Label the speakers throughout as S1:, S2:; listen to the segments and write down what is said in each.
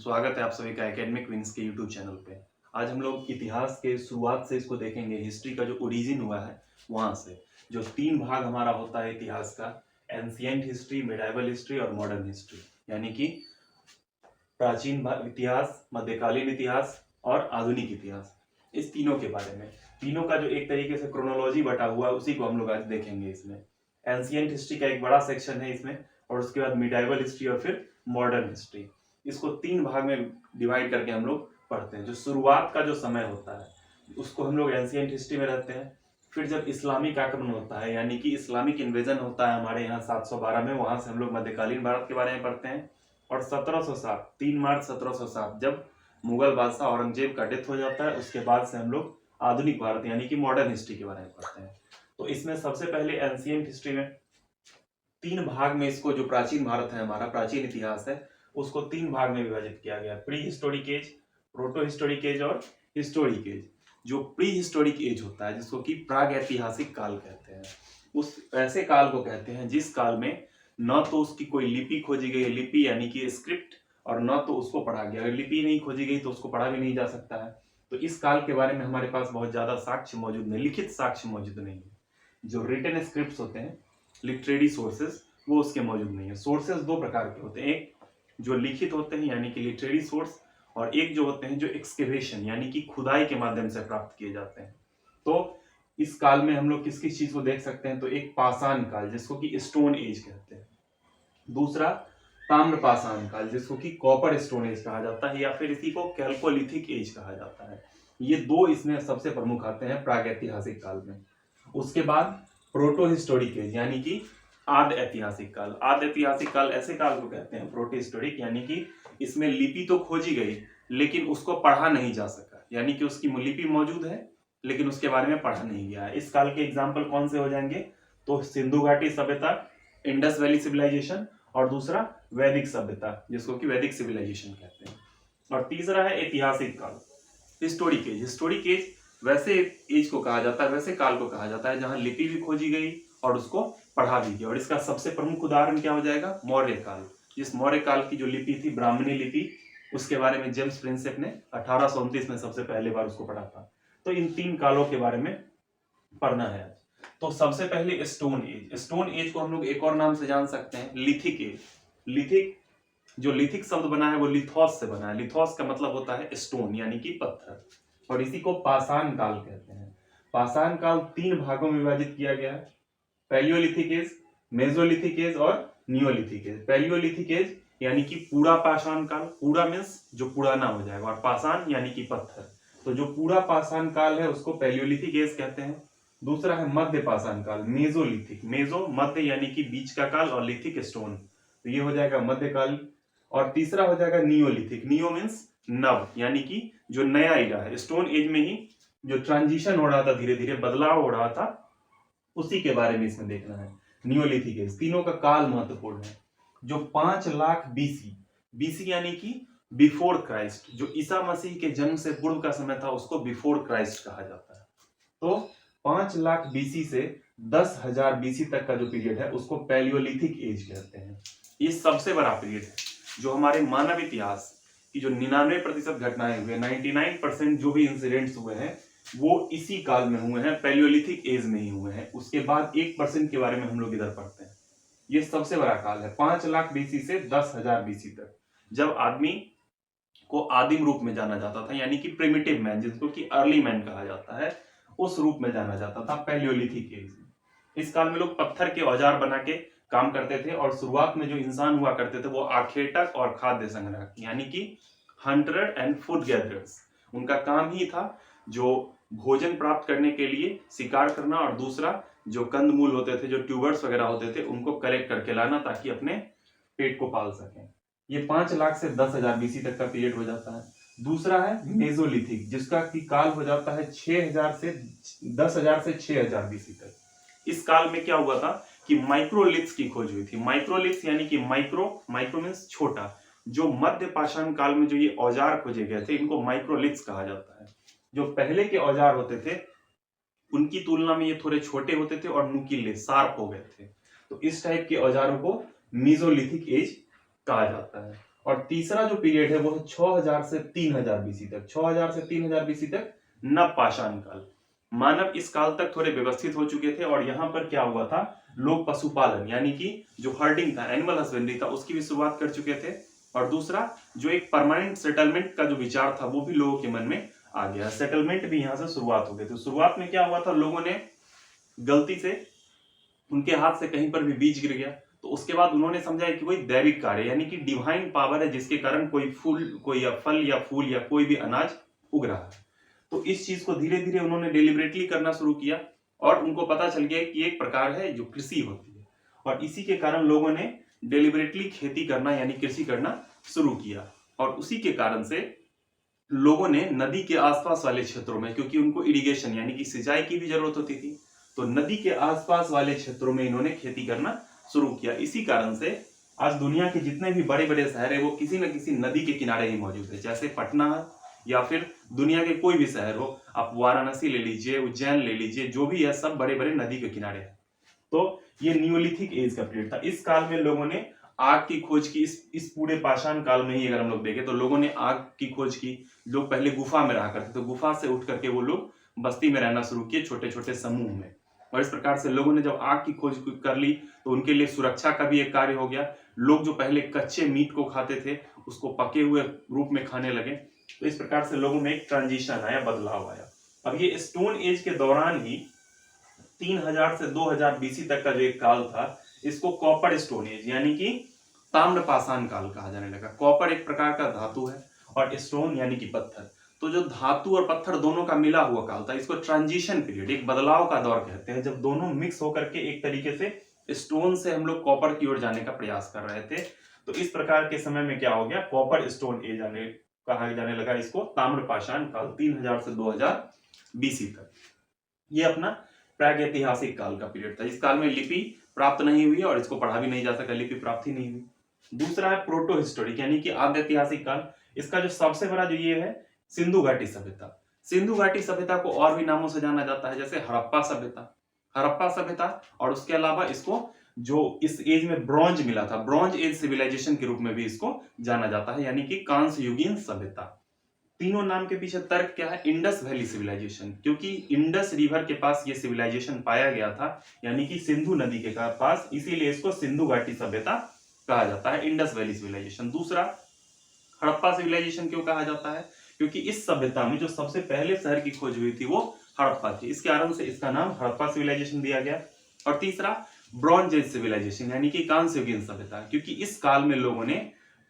S1: स्वागत है आप सभी का एकेडमिक विंग्स के यूट्यूब चैनल पे। आज हम लोग इतिहास के शुरुआत से इसको देखेंगे, हिस्ट्री का जो ओरिजिन हुआ है वहां से। जो तीन भाग हमारा होता है इतिहास का, एंशिएंट हिस्ट्री, मिडाइवल हिस्ट्री और मॉडर्न हिस्ट्री, यानी कि प्राचीन इतिहास, मध्यकालीन इतिहास और आधुनिक इतिहास। इस तीनों के बारे में, तीनों का जो एक तरीके से क्रोनोलॉजी बटा हुआ है उसी को हम लोग आज देखेंगे। इसमें एंशिएंट हिस्ट्री का एक बड़ा सेक्शन है इसमें, और उसके बाद मिडाइवल हिस्ट्री और फिर मॉडर्न हिस्ट्री। इसको तीन भाग में डिवाइड करके हम लोग पढ़ते हैं। जो शुरुआत का जो समय होता है उसको हम लोग एंशिएंट हिस्ट्री में रहते हैं। फिर जब इस्लामिक आक्रमण होता है, यानी कि इस्लामिक इन्वेजन होता है हमारे यहाँ 712 में, वहां से हम लोग मध्यकालीन भारत के बारे में पढ़ते हैं। और 1707, 3 मार्च 1707, जब मुगल बादशाह औरंगजेब का डेथ हो जाता है, उसके बाद से हम लोग आधुनिक भारत यानी कि मॉडर्न हिस्ट्री के बारे में पढ़ते हैं। तो इसमें सबसे पहले एंशिएंट हिस्ट्री में तीन भाग में इसको, जो प्राचीन भारत है हमारा, प्राचीन इतिहास है, उसको तीन भाग में विभाजित किया गया। Pre historic age, proto historic age और हिस्टोरिक एज। जो प्री हिस्टोरिक एज होता है, जिसको कि प्राग ऐतिहासिक काल कहते हैं, उस ऐसे काल को कहते हैं जिस काल में न तो उसकी कोई लिपि खोजी गई, लिपि यानी कि स्क्रिप्ट, और न तो उसको पढ़ा गया। अगर लिपि नहीं खोजी गई तो उसको पढ़ा भी नहीं जा सकता है। तो इस काल के बारे में हमारे पास बहुत ज्यादा साक्ष्य मौजूद नहीं, लिखित साक्ष्य मौजूद नहीं है। जो रिटन स्क्रिप्ट्स होते हैं, लिटरेरी सोर्सेस, वो उसके मौजूद नहीं है। सोर्सेस दो प्रकार के होते हैं, एक जो लिखित होते हैं यानी कि लिटरेरी सोर्स, और एक जो होते हैं जो एक्सकेवेशन यानी कि खुदाई के माध्यम से प्राप्त किए जाते हैं। तो इस काल में हम लोग किस किस चीज को देख सकते हैं, तो एक पाषाण काल जिसको कि स्टोन एज कहते हैं, दूसरा ताम्र पाषाण काल जिसको कि कॉपर स्टोन एज कहा जाता है, या फिर इसी को कैल्कोलिथिक एज कहा जाता है। ये दो इसमें सबसे प्रमुख आते हैं प्रागैतिहासिक काल में। उसके बाद प्रोटो हिस्टोरिक एज यानी कि आद ऐतिहासिक काल। आद ऐतिहासिक काल ऐसे काल को कहते हैं प्रोटो हिस्टोरिक, यानी कि इसमें लिपि तो खोजी गई लेकिन उसको पढ़ा नहीं जा सका, यानी कि उसकी लिपि मौजूद है लेकिन उसके बारे में पढ़ा नहीं गया है। इस काल के एग्जाम्पल कौन से हो जाएंगे, तो सिंधु घाटी सभ्यता, इंडस वैली सिविलाइजेशन, और दूसरा वैदिक सभ्यता जिसको कि वैदिक सिविलाइजेशन कहते हैं। और तीसरा है ऐतिहासिक काल, हिस्टोरिक एज। हिस्टोरिक एज वैसे एज को कहा जाता है, वैसे काल को कहा जाता है जहां लिपि भी खोजी गई और उसको पढ़ा भी गया। और इसका सबसे प्रमुख उदाहरण क्या हो जाएगा, मौर्य काल। जिस मौर्य काल की जो लिपि थी, ब्राह्मणी लिपि, उसके बारे में जेम्स प्रिंसेप ने 1829 में सबसे पहले बार उसको पढ़ा था। तो इन तीन कालों के बारे में पढ़ना है आज। तो सबसे पहले स्टोन एज। स्टोन एज को हम लोग एक और नाम से जान सकते हैं, लिथिक एज। लिथिक, जो लिथिक शब्द बना है वो लिथोस से बना है। लिथोस का मतलब होता है स्टोन यानी कि पत्थर, और इसी को पाषाण काल कहते हैं। पाषाण काल तीन भागों में विभाजित किया गया है, पैलियोलिथिक एज, मेसोलिथिक एज और नियोलिथिक एज। पैलियोलिथिक एज यानी कि पूरा पाषाण काल, पूरा मींस जो पुराना हो जाएगा, और पाषाण यानी कि पत्थर। तो जो पूरा पाषाण काल है उसको पैलियोलिथिक एज कहते हैं। दूसरा है मध्य पाषाण काल, मेसोलिथिक। मेसो मध्य यानी कि बीच का काल, और लिथिक स्टोन, तो ये हो जाएगा मध्यकाल। और तीसरा हो जाएगा नियोलिथिक। नियो मींस नव, यानी कि जो नया इरा है। स्टोन एज में ही जो ट्रांजिशन हो रहा था, धीरे धीरे बदलाव हो रहा था, उसी के बारे में इसमें देखना है। नियोलिथिक एज, तीनों का काल महत्वपूर्ण है। जो 5 लाख बीसी, बीसी यानी कि बिफोर क्राइस्ट, जो ईसा मसीह के जन्म से पूर्व का समय था उसको बिफोर क्राइस्ट कहा जाता है। तो 5 लाख बीसी से 10,000 बीसी तक का जो पीरियड है उसको पैलियोलिथिक एज कहते हैं। ये सबसे बड़ा पीरियड है। जो हमारे मानव इतिहास की जो 99% घटनाएं हुए, 99% जो भी इंसिडेंट्स हुए हैं वो इसी काल में हुए हैं, पैलियोलिथिक एज में ही हुए हैं। उसके बाद 1% के बारे में हम लोग इधर पढ़ते हैं। ये सबसे बड़ा काल है, 5 लाख बीसी से 10,000 बीसी तक, जब आदमी को आदिम रूप में जाना जाता था, यानी कि प्रिमिटिव मैन, जिसको कि अर्ली मैन कहा जाता है, उस रूप में जाना जाता था पैलियोलिथिक एज में। इस काल में लोग पत्थर के औजार बना के काम करते थे, और शुरुआत में जो इंसान हुआ करते थे वो आखेटक और खाद्य संग्रह, यानी कि हंटर एंड फूड गैदरर्स, उनका काम ही था जो भोजन प्राप्त करने के लिए शिकार करना, और दूसरा जो कंदमूल होते थे, जो ट्यूबर्स वगैरह होते थे, उनको कलेक्ट करके लाना ताकि अपने पेट को पाल सकें। ये 5 लाख से 10,000 बीसी तक का पीरियड हो जाता है। दूसरा है मेसोलिथिक, जिसका की काल हो जाता है 6,000 से 10,000 से 6,000 बीसी तक। इस काल में क्या हुआ था कि माइक्रोलिथ्स की खोज हुई थी। माइक्रोलिथ्स यानी कि माइक्रो मींस छोटा। जो मध्य पाषाण काल में जो ये औजार खोजे गए थे इनको माइक्रोलिथ्स कहा जाता है। जो पहले के औजार होते थे उनकी तुलना में ये थोड़े छोटे होते थे और नुकीले, शार्प हो गए थे। तो इस टाइप के औजारों को मेसोलिथिक एज कहा जाता है। और तीसरा जो पीरियड है वो है 6000 से 3000 बीसी तक। 6000 से 3000 बीसी तक नवपाषाण काल। मानव इस काल तक थोड़े व्यवस्थित हो चुके थे और यहाँ पर क्या हुआ था, लोग पशुपालन यानी कि जो हर्डिंग था, एनिमल हस्बेंड्री था, उसकी भी शुरुआत कर चुके थे। और दूसरा जो एक परमानेंट सेटलमेंट का जो विचार था वो भी लोगों के मन में आ गया। सेटलमेंट भी यहाँ से शुरुआत हो गई। तो शुरुआत में क्या हुआ था, लोगों ने गलती से उनके हाथ से कहीं पर भी बीज गिर गया तो उसके बाद उन्होंने समझा कि वही दैविक कार्य यानी कि डिवाइन पावर है जिसके कारण कोई फूल, कोई या फल या फूल या कोई भी अनाज उग रहा है। तो इस चीज को धीरे धीरे उन्होंने डेलिबरेटली करना शुरू किया और उनको पता चल गया कि एक प्रकार है जो कृषि होती है और इसी के कारण लोगों ने डेलिबरेटली खेती करना यानी कृषि करना शुरू किया। और उसी के कारण से लोगों ने नदी के आसपास वाले क्षेत्रों में, क्योंकि उनको इरिगेशन यानी कि सिंचाई की भी जरूरत होती थी, तो नदी के आसपास वाले क्षेत्रों में इन्होंने खेती करना शुरू किया। इसी कारण से आज दुनिया के जितने भी बड़े बड़े शहर है वो किसी न किसी नदी के किनारे ही मौजूद है। जैसे पटना है या फिर दुनिया के कोई भी शहर हो, आप वाराणसी ले लीजिए, उज्जैन ले लीजिए, जो भी है सब बड़े बड़े नदी के किनारे है। तो ये न्यूलिथिक एज का पीरियड था। इस काल में लोगों ने आग की खोज की। इस पूरे पाषाण काल में ही अगर हम लोग देखें तो लोगों ने आग की खोज की। लोग पहले गुफा में रहा करते तो गुफा से उठ करके वो लोग बस्ती में रहना शुरू किए, छोटे छोटे समूह में। और इस प्रकार से लोगों ने जब आग की खोज कर ली तो उनके लिए सुरक्षा का भी एक कार्य हो गया। लोग जो पहले कच्चे मीट को खाते थे उसको पके हुए रूप में खाने लगे। तो इस प्रकार से लोगों में एक ट्रांजिशन आया, बदलाव आया। अब ये स्टोन एज के दौरान ही 3000 से 2000 बीसी तक का जो एक काल था इसको कॉपर स्टोन एज यानी कि ताम्र पाषाण काल कहा जाने लगा। कॉपर एक प्रकार का धातु है और स्टोन यानी कि पत्थर, तो जो धातु और पत्थर दोनों का मिला हुआ काल था इसको ट्रांजिशन पीरियड, एक बदलाव का दौर कहते हैं, जब दोनों मिक्स होकर के एक तरीके से स्टोन से हम लोग कॉपर की ओर जाने का प्रयास कर रहे थे। तो इस प्रकार के समय में क्या हो गया, कॉपर स्टोन एज कहा जाने लगा इसको, ताम्र पाषाण काल 3000 से 2000 बीसी तक। ये अपना प्रागैतिहासिक काल का पीरियड था। इस काल में लिपि प्राप्त नहीं हुई और इसको पढ़ा भी नहीं जा सका, लिपि प्राप्त ही नहीं हुई। दूसरा है प्रोटो हिस्टोरिक यानी कि आद्य ऐतिहासिक काल। इसका जो सबसे बड़ा जो ये है सिंधु घाटी सभ्यता। सिंधु घाटी सभ्यता को और भी नामों से जाना जाता है, जैसे हड़प्पा सभ्यता, और उसके अलावा इसको जो इस एज में ब्रॉन्ज मिला था, ब्रॉन्ज एज सिविलाइजेशन के रूप में भी इसको जाना जाता है, यानी कि कांस्य युगीन सभ्यता। तीनों नाम के पीछे तर्क क्या है, इंडस वैली सिविलाइजेशन, क्योंकि इंडस रिवर के पास ये सिविलाइजेशन पाया गया था, यानी कि सिंधु नदी के पास, इसीलिए इसको सिंधु घाटी सभ्यता कहा जाता है, इंडस वैली सिविलाइजेशन। दूसरा हड़प्पा सिविलाइजेशन क्यों कहा जाता है, क्योंकि इस सभ्यता में जो सबसे पहले शहर की खोज हुई थी वो हड़प्पा थी, इसके कारण से इसका नाम हड़प्पा सिविलाइजेशन दिया गया। और तीसरा ब्रॉन्ज एज सिविलाइजेशन यानी कि कांस्य युगीन सभ्यता, क्योंकि इस काल में लोगों ने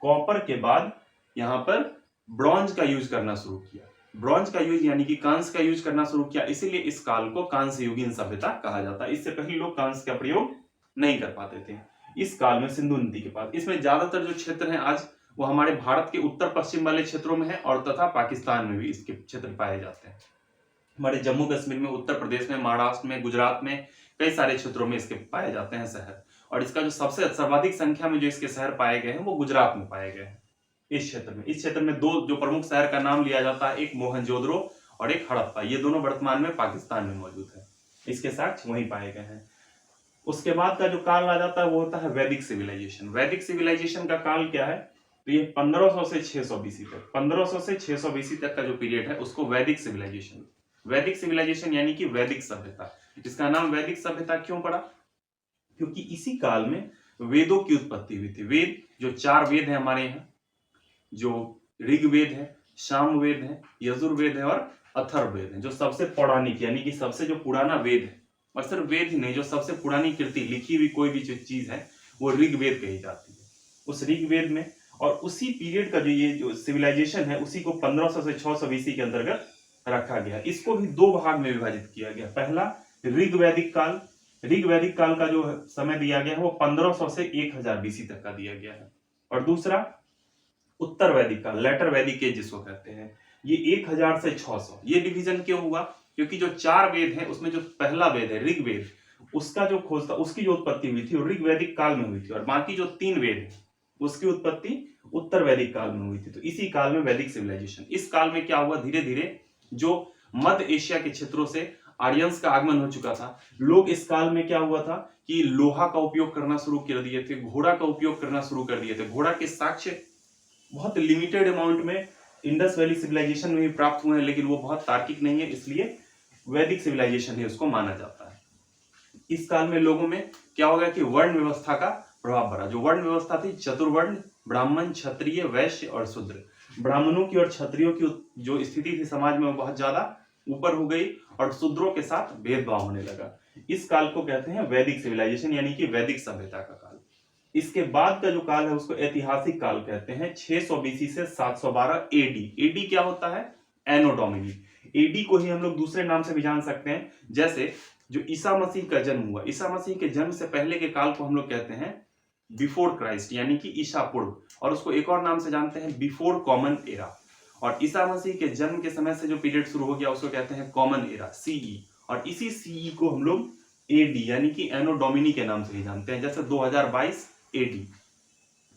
S1: कॉपर के बाद यहाँ पर ब्रॉन्ज का यूज करना शुरू किया, ब्रॉन्ज का यूज यानी कि कांस्य का यूज करना शुरू किया, इसीलिए इस काल को कांस्य युगीन सभ्यता कहा जाता है। इससे पहले लोग कांस्य का प्रयोग नहीं कर पाते थे। इस काल में सिंधु नदी के पास, इसमें ज्यादातर जो क्षेत्र हैं आज वो हमारे भारत के उत्तर पश्चिम वाले क्षेत्रों में है और तथा पाकिस्तान में भी इसके क्षेत्र पाए जाते हैं। हमारे जम्मू कश्मीर में, उत्तर प्रदेश में, महाराष्ट्र में, गुजरात में कई सारे क्षेत्रों में इसके पाए जाते हैं शहर। और इसका जो सबसे सर्वाधिक संख्या में जो इसके शहर पाए गए हैं वो गुजरात में पाए गए हैं। इस क्षेत्र में दो जो प्रमुख शहर का नाम लिया जाता है, एक मोहनजोदड़ो और एक हड़प्पा, ये दोनों वर्तमान में पाकिस्तान में मौजूद है, इसके साक्ष्य वहीं पाए गए हैं। उसके बाद का जो काल आ जाता है वो होता है वैदिक सिविलाइजेशन। वैदिक सिविलाइजेशन का काल क्या है, तो ये 1500 से 600 बीसी तक, 1500 से 600 बीसी तक का जो पीरियड है उसको वैदिक सिविलाइजेशन यानी कि वैदिक सभ्यता। इसका नाम वैदिक सभ्यता क्यों पड़ा, क्योंकि इसी काल में वेदों की उत्पत्ति हुई थी। वेद जो 4 वेद है हमारे यहाँ, जो ऋग्वेद है, सामवेद है, यजुर्वेद है और अथर्ववेद है, जो सबसे पौराणिक यानी कि सबसे जो पुराना वेद है, और सिर्फ वेद ही नहीं, जो सबसे पुरानी कृति लिखी हुई कोई भी जो चीज है वो ऋग्वेद कही जाती है। उस ऋग्वेद में और उसी पीरियड का जो ये जो सिविलाइजेशन है उसी को 1500 से 600 बीसी के अंतर्गत रखा गया। इसको भी 2 भाग में विभाजित किया गया। पहला ऋग्वैदिक काल का जो समय दिया गया है वो 1500 से 1000 बीसी तक का दिया गया है। और दूसरा उत्तर वैदिक काल, लेटर वैदिक एज जिसको कहते हैं, ये 1000 से 600। ये डिवीजन क्यों हुआ, क्योंकि जो 4 वेद हैं उसमें जो पहला वेद है ऋग्वेद, उसका जो खोज था, उसकी जो उत्पत्ति हुई थी वो ऋग्वैदिक काल में हुई थी, और बाकी जो 3 वेद है उसकी उत्पत्ति उत्तर वैदिक काल में हुई थी। तो इसी काल में वैदिक सिविलाइजेशन। इस काल में क्या हुआ, धीरे धीरे जो मध्य एशिया के क्षेत्रों से आर्यंस का आगमन हो चुका था, लोग इस काल में क्या हुआ था कि लोहा का उपयोग करना शुरू कर दिए थे, घोड़ा का उपयोग करना शुरू कर दिए थे। घोड़ा के साक्ष्य बहुत लिमिटेड अमाउंट में इंडस वैली सिविलाइजेशन में भी प्राप्त हुए हैं, लेकिन वो बहुत तार्किक नहीं है, इसलिए वैदिक सिविलाइजेशन ही उसको माना जाता है। इस काल में लोगों में क्या हो गया कि वर्ण व्यवस्था का प्रभाव पड़ा। जो वर्ण व्यवस्था थी, चतुर्वर्ण, ब्राह्मण, क्षत्रिय, वैश्य और शूद्र, ब्राह्मणों की और क्षत्रियों की जो स्थिति थी समाज में वो बहुत ज्यादा ऊपर हो गई और शूद्रों के साथ भेदभाव होने लगा। इस काल को कहते हैं वैदिक सिविलाइजेशन, यानी कि वैदिक सभ्यता का काल। इसके बाद का जो काल है उसको ऐतिहासिक काल कहते हैं, 600 बीसी से 712 एडी। एडी क्या होता है? एनो डोमिनी। एडी को ही हम लोग दूसरे नाम से भी जान सकते हैं, जैसे जो ईसा मसीह का जन्म हुआ, ईसा मसीह के जन्म से पहले के काल को हम लोग कहते हैं बिफोर क्राइस्ट, यानी कि ईसा पूर्व, और उसको एक और नाम से जानते हैं बिफोर कॉमन एरा। और ईसा मसीह के जन्म के समय से जो पीरियड शुरू हो गया उसको कहते हैं कॉमन एरा, सीई। और इसी सीई को हम लोग एडी यानी कि एनो डोमिनी के नाम से ही जानते हैं, जैसे 2022 एडी।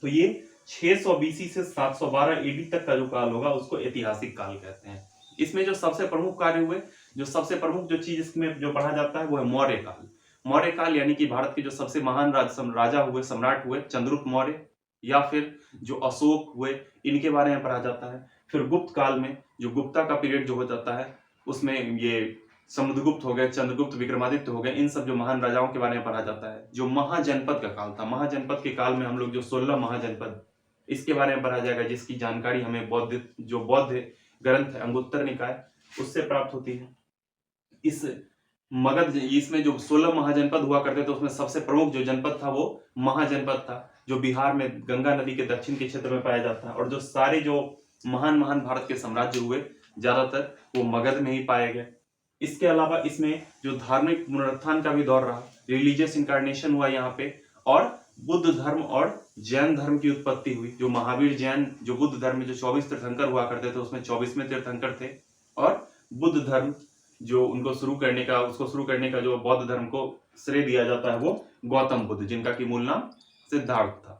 S1: तो ये 600 बीसी से 712 एडी तक का जो काल होगा उसको ऐतिहासिक काल कहते हैं। इसमें जो सबसे प्रमुख कार्य हुए, जो सबसे प्रमुख जो चीज इसमें जो पढ़ा जाता है वो है मौर्य काल। मौर्य काल यानी कि भारत के जो सबसे महान राजा हुए, सम्राट हुए, चंद्रगुप्त मौर्य या फिर जो अशोक हुए, इनके बारे में पढ़ा जाता है। फिर गुप्त काल में जो गुप्ता का पीरियड जो हो जाता है उसमें ये समुद्रगुप्त हो गए, चंद्रगुप्त, विक्रमादित्य हो गए, इन सब जो महान राजाओं के बारे में पढ़ा जाता है। जो महाजनपद का काल था, महाजनपद के काल में हम लोग जो 16 महाजनपद, इसके बारे में पढ़ा जाएगा, जिसकी जानकारी हमें बौद्ध ग्रंथ है अंगुत्तर निकाय उससे प्राप्त होती है। इस मगध, इसमें जो 16 महाजनपद हुआ करते थे उसमें सबसे प्रमुख जो जनपद था वो महाजनपद था, जो बिहार में गंगा नदी के दक्षिण के क्षेत्र में पाया जाता है। और जो सारे जो महान महान भारत के साम्राज्य हुए ज्यादातर वो मगध में ही पाए गए। इसके अलावा इसमें जो धार्मिक पुनरुत्थान का भी दौर रहा, रिलीजियस इंकारनेशन हुआ यहाँ पे, और बुद्ध धर्म और जैन धर्म की उत्पत्ति हुई। जो महावीर जैन, जो बुद्ध धर्म में जो 24 तीर्थंकर हुआ करते थे उसमें 24वें तीर्थंकर थे, और बुद्ध धर्म जो उनको शुरू करने का जो बौद्ध धर्म को श्रेय दिया जाता है वो गौतम बुद्ध, जिनका की मूल नाम सिद्धार्थ था,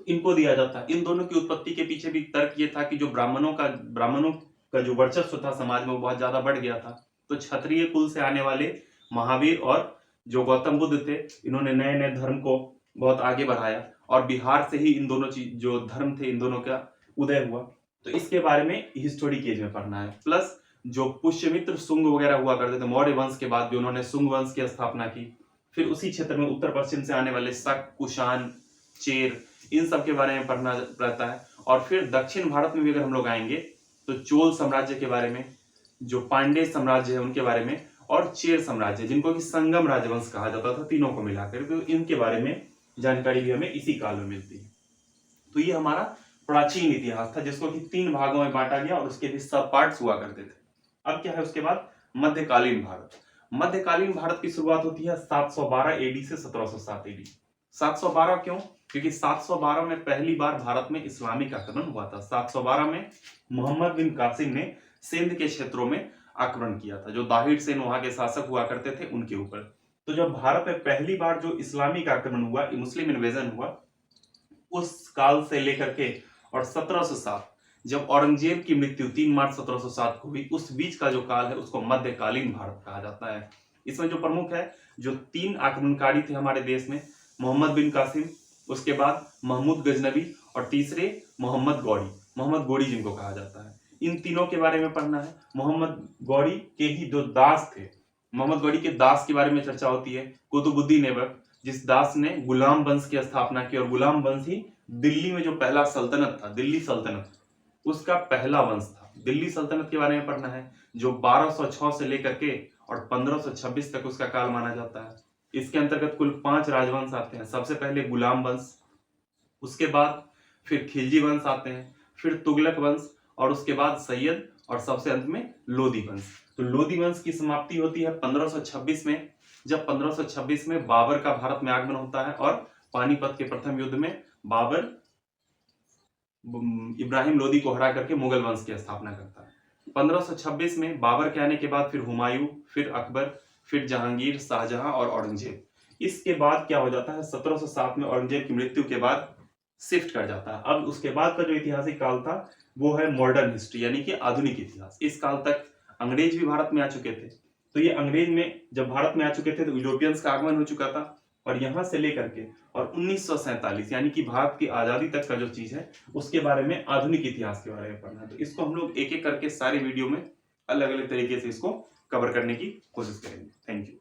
S1: इनको दिया जाता है। इन दोनों की उत्पत्ति के पीछे भी तर्क ये था कि जो ब्राह्मणों का जो वर्चस्व था समाज में वो बहुत ज्यादा बढ़ गया था। तो क्षत्रिय कुल से आने वाले महावीर और जो गौतम बुद्ध थे, इन्होंने नए नए धर्म को बहुत आगे बढ़ाया, और बिहार से ही इन दोनों चीज जो धर्म थे इन दोनों का उदय हुआ। तो इसके बारे में हिस्टोरिक एज में पढ़ना है। प्लस जो पुष्यमित्र शुंग वगैरह हुआ करते थे मौर्य वंश के बाद, जो उन्होंने शुंग वंश की स्थापना की। फिर उसी क्षेत्र में उत्तर पश्चिम से आने वाले शक, कुषाण, चेर, इन सब के बारे में पढ़ना रहता है। और फिर दक्षिण भारत में भी अगर हम लोग आएंगे तो चोल साम्राज्य के बारे में, जो पांडे साम्राज्य है उनके बारे में, और चेर साम्राज्य जिनको कि संगम राजवंश कहा जाता था, तीनों को मिलाकर, तो इनके बारे में जानकारी भी हमें इसी काल में मिलती है। तो ये हमारा प्राचीन इतिहास था जिसको कि 3 भागों में बांटा गया और उसके भी सब पार्ट्स हुआ करते थे। अब क्या है उसके बाद? मध्यकालीन भारत। मध्यकालीन भारत की शुरुआत होती है 712 एडी से 1707 एडी। 712 क्यों? क्योंकि 712 में पहली बार भारत में इस्लामिक आक्रमण हुआ था। 712 में मोहम्मद बिन कासिम ने सिंध के क्षेत्रों में आक्रमण किया था, जो दाहिर सेन वहां के शासक हुआ करते थे उनके ऊपर। तो जब भारत में पहली बार जो इस्लामिक आक्रमण हुआ, मुस्लिम इन्वेजन हुआ, उस काल से लेकर के और 1707 जब औरंगजेब की मृत्यु 3 मार्च 1707 को हुई, उस बीच का जो काल है उसको मध्यकालीन भारत कहा जाता है। इसमें जो प्रमुख है, जो 3 आक्रमणकारी थे हमारे देश में, मोहम्मद बिन कासिम, उसके बाद महमूद गजनवी, और तीसरे मोहम्मद गौरी जिनको कहा जाता है। इन तीनों के बारे में पढ़ना है। मोहम्मद गौरी के ही जो दास थे, मोहम्मद गौरी के दास के बारे में चर्चा होती है, कुतुबुद्दीन ऐबक, जिस दास ने गुलाम वंश की स्थापना की, और गुलाम वंश ही दिल्ली में जो पहला सल्तनत था, दिल्ली सल्तनत, उसका पहला वंश था। दिल्ली सल्तनत के बारे में पढ़ना है, जो 1206 से लेकर के और 1526 तक उसका काल माना जाता है। इसके अंतर्गत कुल 5 राजवंश आते हैं। सबसे पहले गुलाम वंश, उसके बाद फिर खिलजी वंश आते हैं, फिर तुगलक वंश, और उसके बाद सैयद, और सबसे अंत में लोदी वंश। तो लोदी वंश की समाप्ति होती है 1526 में, जब 1526 में बाबर का भारत में आगमन होता है, और पानीपत के प्रथम युद्ध में बाबर इब्राहिम लोदी को हरा करके मुगल वंश की स्थापना करता है। 1526 में बाबर के आने के बाद फिर हुमायूं, फिर अकबर, फिर जहांगीर, शाहजहां और औरंगजेब। इसके बाद क्या हो जाता है, 1707 में औरंगजेब की मृत्यु के बाद शिफ्ट कर जाता है। अब उसके बाद का जो ऐतिहासिक काल था वो है मॉडर्न हिस्ट्री, यानी कि आधुनिक इतिहास। इस काल तक अंग्रेज भी भारत में आ चुके थे। तो ये अंग्रेज में जब भारत में आ चुके थे तो यूरोपियंस का आगमन हो चुका था, और यहाँ से लेकर के और 1947 यानी कि भारत की आजादी तक का जो चीज है उसके बारे में, आधुनिक इतिहास के बारे में पढ़ना है। तो इसको हम लोग एक एक करके सारे वीडियो में अलग अलग तरीके से इसको कवर करने की कोशिश करेंगे। Thank you.